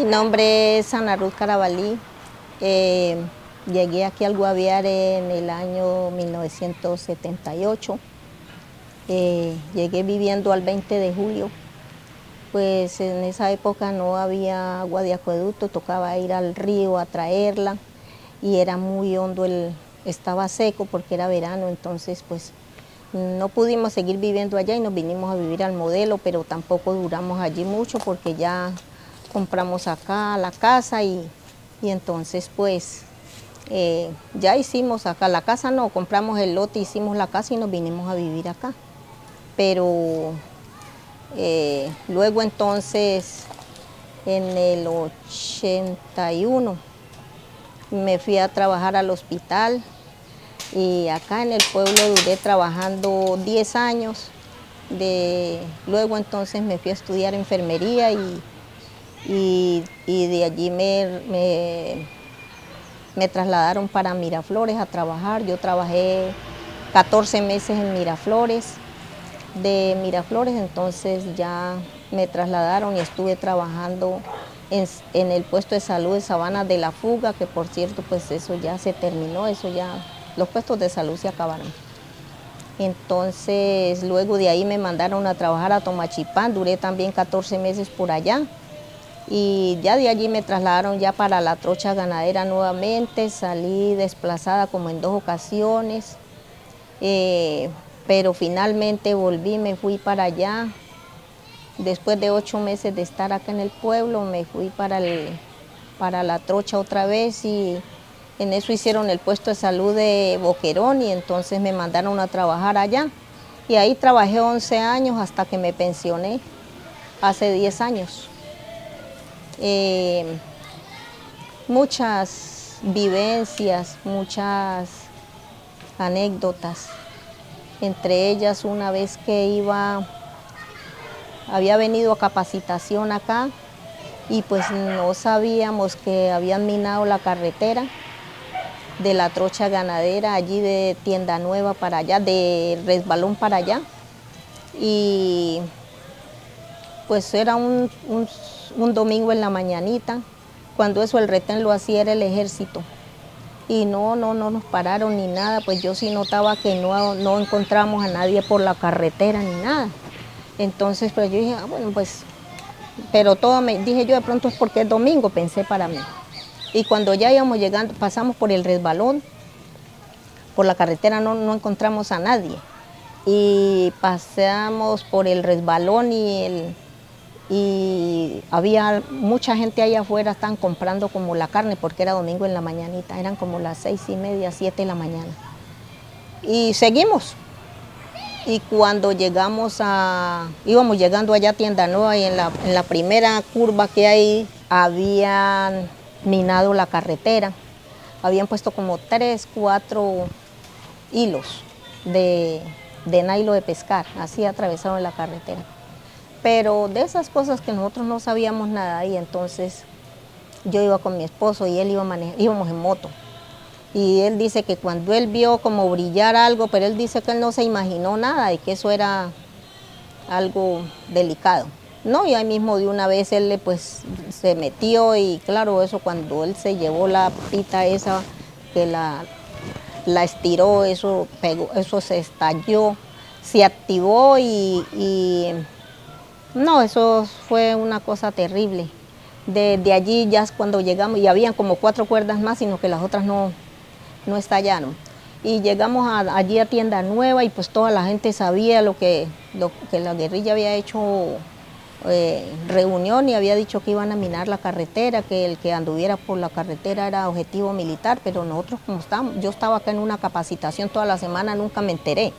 Mi nombre es Ana Ruth Carabalí. Llegué aquí al Guaviare en el año 1978. Llegué viviendo al 20 de julio. Pues en esa época no había agua de acueducto, tocaba ir al río a traerla y era muy hondo, estaba seco porque era verano, entonces pues no pudimos seguir viviendo allá y nos vinimos a vivir al Modelo, pero tampoco duramos allí mucho porque ya compramos acá la casa y entonces pues ya hicimos acá la casa, no, compramos el lote, hicimos la casa y nos vinimos a vivir acá. Pero luego entonces en el 81 me fui a trabajar al hospital y acá en el pueblo duré trabajando 10 años. Luego entonces me fui a estudiar enfermería y de allí me trasladaron para Miraflores a trabajar. Yo trabajé 14 meses en Miraflores. De Miraflores entonces ya me trasladaron y estuve trabajando en el puesto de salud de Sabana de la Fuga, que por cierto pues eso ya se terminó, eso ya, los puestos de salud se acabaron. Entonces luego de ahí me mandaron a trabajar a Tomachipán, duré también 14 meses por allá y ya de allí me trasladaron ya para la trocha ganadera nuevamente, salí desplazada como en 2 ocasiones. Pero finalmente volví, me fui para allá. Después de 8 meses de estar acá en el pueblo, me fui para la trocha otra vez y en eso hicieron el puesto de salud de Boquerón y entonces me mandaron a trabajar allá. Y ahí trabajé 11 años hasta que me pensioné hace 10 años. Muchas vivencias, muchas anécdotas. Entre ellas una vez que había venido a capacitación acá y pues no sabíamos que habían minado la carretera de la trocha ganadera allí de Tienda Nueva para allá, de Resbalón para allá. Y pues era un domingo en la mañanita, cuando eso el retén lo hacía era el ejército. Y no nos pararon ni nada, pues yo sí notaba que no encontramos a nadie por la carretera ni nada. Entonces pues yo dije, bueno pues, pero dije yo de pronto es porque es domingo, pensé para mí. Y cuando ya íbamos llegando, pasamos por el Resbalón, por la carretera no encontramos a nadie. Y pasamos por el Resbalón y había mucha gente allá afuera, estaban comprando como la carne porque era domingo en la mañanita, eran como las 6:30, 7 de la mañana. Y seguimos. Y cuando íbamos llegando allá a Tienda Nueva y en la primera curva que hay habían minado la carretera, habían puesto como 3, 4 hilos de nylon de pescar, así atravesaron la carretera. Pero de esas cosas que nosotros no sabíamos nada y entonces yo iba con mi esposo y él íbamos en moto. Y él dice que cuando él vio como brillar algo, pero él dice que él no se imaginó nada y que eso era algo delicado. No, y ahí mismo de una vez él pues se metió y claro, eso cuando él se llevó la pita esa, que la estiró, eso pegó, eso se estalló, se activó y no, eso fue una cosa terrible. De allí ya cuando llegamos, y habían como 4 cuerdas más, sino que las otras no estallaron. Y llegamos allí a Tienda Nueva y pues toda la gente sabía lo que la guerrilla había hecho reunión y había dicho que iban a minar la carretera, que el que anduviera por la carretera era objetivo militar, pero nosotros como yo estaba acá en una capacitación toda la semana, nunca me enteré.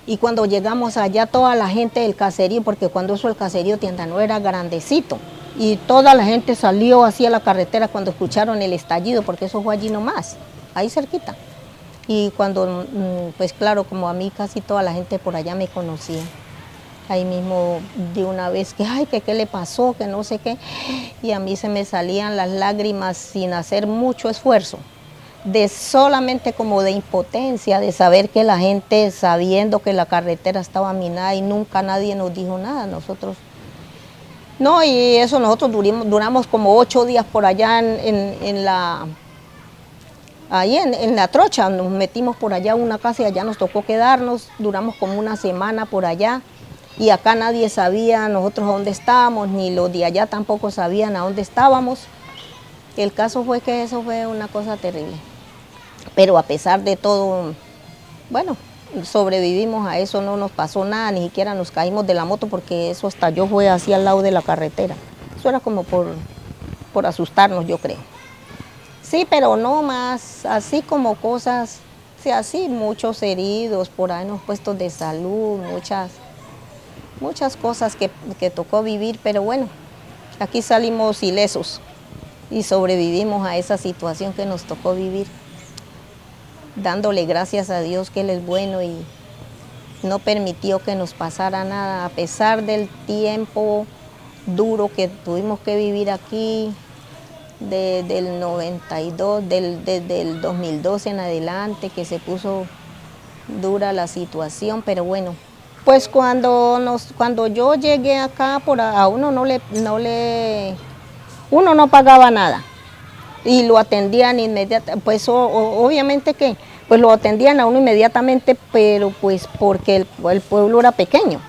Y cuando llegamos allá toda la gente del caserío, porque cuando eso el caserío Tienda Nueva era grandecito, y toda la gente salió hacia la carretera cuando escucharon el estallido, porque eso fue allí nomás, ahí cerquita. Y cuando, pues claro, como a mí casi toda la gente por allá me conocía, ahí mismo de una vez que, ay, que qué le pasó, que no sé qué, y a mí se me salían las lágrimas sin hacer mucho esfuerzo, de solamente como de impotencia, de saber que la gente sabiendo que la carretera estaba minada y nunca nadie nos dijo nada, nosotros No, y eso nosotros duramos como 8 días por allá ahí en la trocha, nos metimos por allá a una casa y allá nos tocó quedarnos, duramos como una semana por allá y acá nadie sabía nosotros a dónde estábamos, ni los de allá tampoco sabían a dónde estábamos. El caso fue que eso fue una cosa terrible, pero a pesar de todo, bueno, sobrevivimos a eso, no nos pasó nada, ni siquiera nos caímos de la moto porque eso estalló, fue así al lado de la carretera. Eso era como por asustarnos, yo creo. Sí, pero no más, así como cosas, sí, así muchos heridos por ahí en los puestos de salud, muchas cosas que tocó vivir, pero bueno, aquí salimos ilesos y sobrevivimos a esa situación que nos tocó vivir, dándole gracias a Dios que Él es bueno y no permitió que nos pasara nada, a pesar del tiempo duro que tuvimos que vivir aquí, desde el 92, desde el 2012 en adelante, que se puso dura la situación, pero bueno, pues cuando yo llegué acá, a uno uno no pagaba nada y lo atendían inmediatamente, pues obviamente que pues lo atendían a uno inmediatamente, pero pues porque el pueblo era pequeño.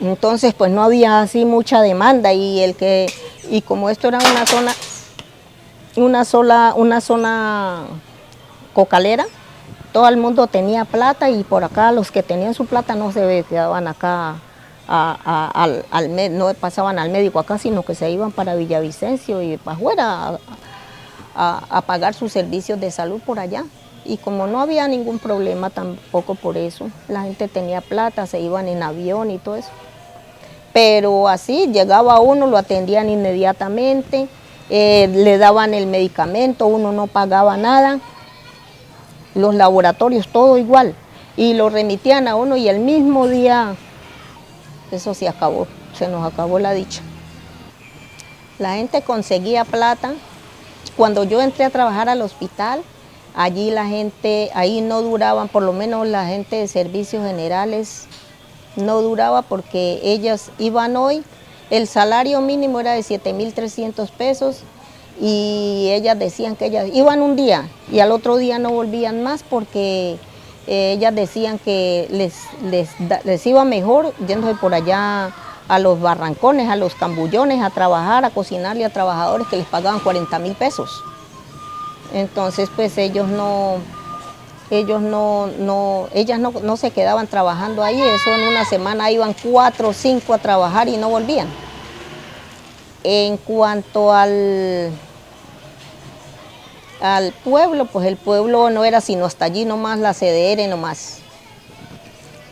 Entonces pues no había así mucha demanda y como esto era una zona cocalera, todo el mundo tenía plata y por acá los que tenían su plata no se quedaban acá no pasaban al médico acá, sino que se iban para Villavicencio y para afuera a pagar sus servicios de salud por allá. Y como no había ningún problema tampoco por eso, la gente tenía plata, se iban en avión y todo eso. Pero así llegaba uno, lo atendían inmediatamente, le daban el medicamento, uno no pagaba nada, los laboratorios todo igual, y lo remitían a uno y el mismo día, eso se acabó, se nos acabó la dicha. La gente conseguía plata. Cuando yo entré a trabajar al hospital, allí la gente, ahí no duraban, por lo menos la gente de servicios generales, no duraba porque ellas iban hoy, el salario mínimo era de 7.300 pesos y ellas decían que ellas iban un día y al otro día no volvían más porque ellas decían que les iba mejor yéndose por allá a los barrancones, a los cambullones, a trabajar, a cocinarle a trabajadores que les pagaban 40.000 pesos. Entonces pues ellas no se quedaban trabajando ahí, eso en una semana iban 4 o 5 a trabajar y no volvían. En cuanto al pueblo, pues el pueblo no era sino hasta allí nomás, la CDR nomás.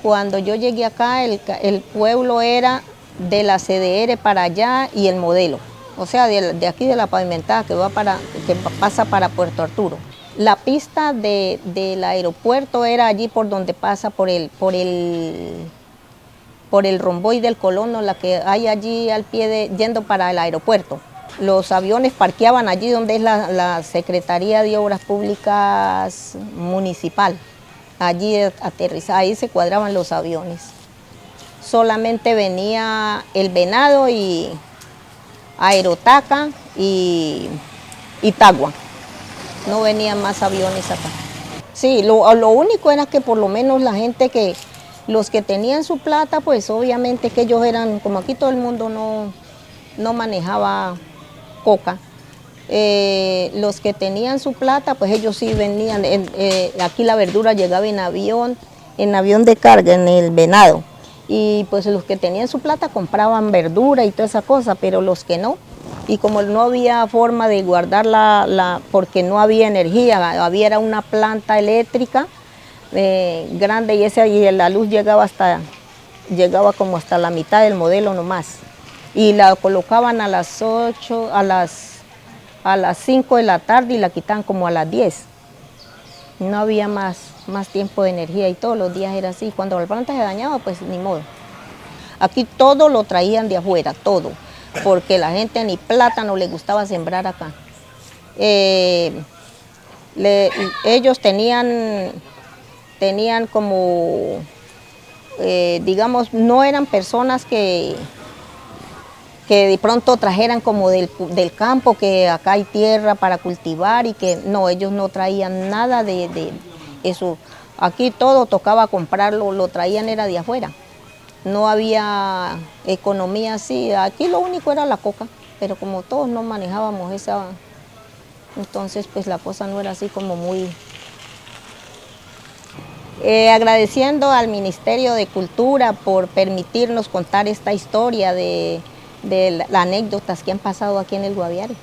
Cuando yo llegué acá, el pueblo era de la CDR para allá y el Modelo, o sea, de aquí de la pavimentada que pasa para Puerto Arturo. La pista del aeropuerto era allí por donde pasa por el romboide del Colono, la que hay allí al pie yendo para el aeropuerto. Los aviones parqueaban allí donde es la Secretaría de Obras Públicas Municipal. Allí aterrizaban, ahí se cuadraban los aviones. Solamente venía el Venado y Aerotaca y Tagua. No venían más aviones acá. Sí, lo único era que por lo menos la gente los que tenían su plata, pues obviamente que ellos eran, como aquí todo el mundo no manejaba coca, los que tenían su plata, pues ellos sí venían, aquí la verdura llegaba en avión de carga, en el Venado, y pues los que tenían su plata compraban verdura y toda esa cosa, pero los que no, y como no había forma de guardarla porque no había energía, era una planta eléctrica grande y la luz llegaba como hasta la mitad del Modelo nomás, y la colocaban a las 8, a las 5 de la tarde y la quitaban como a las 10. No había más tiempo de energía y todos los días era así. Cuando la planta se dañaba, pues ni modo. Aquí todo lo traían de afuera, todo, porque la gente ni plátano le gustaba sembrar acá. Ellos tenían como, digamos, no eran personas que que de pronto trajeran como del campo, que acá hay tierra para cultivar y que no, ellos no traían nada de eso. Aquí todo tocaba comprarlo, lo traían era de afuera. No había economía así, aquí lo único era la coca, pero como todos no manejábamos esa, entonces pues la cosa no era así como muy... agradeciendo al Ministerio de Cultura por permitirnos contar esta historia de las anécdotas que han pasado aquí en el Guaviare.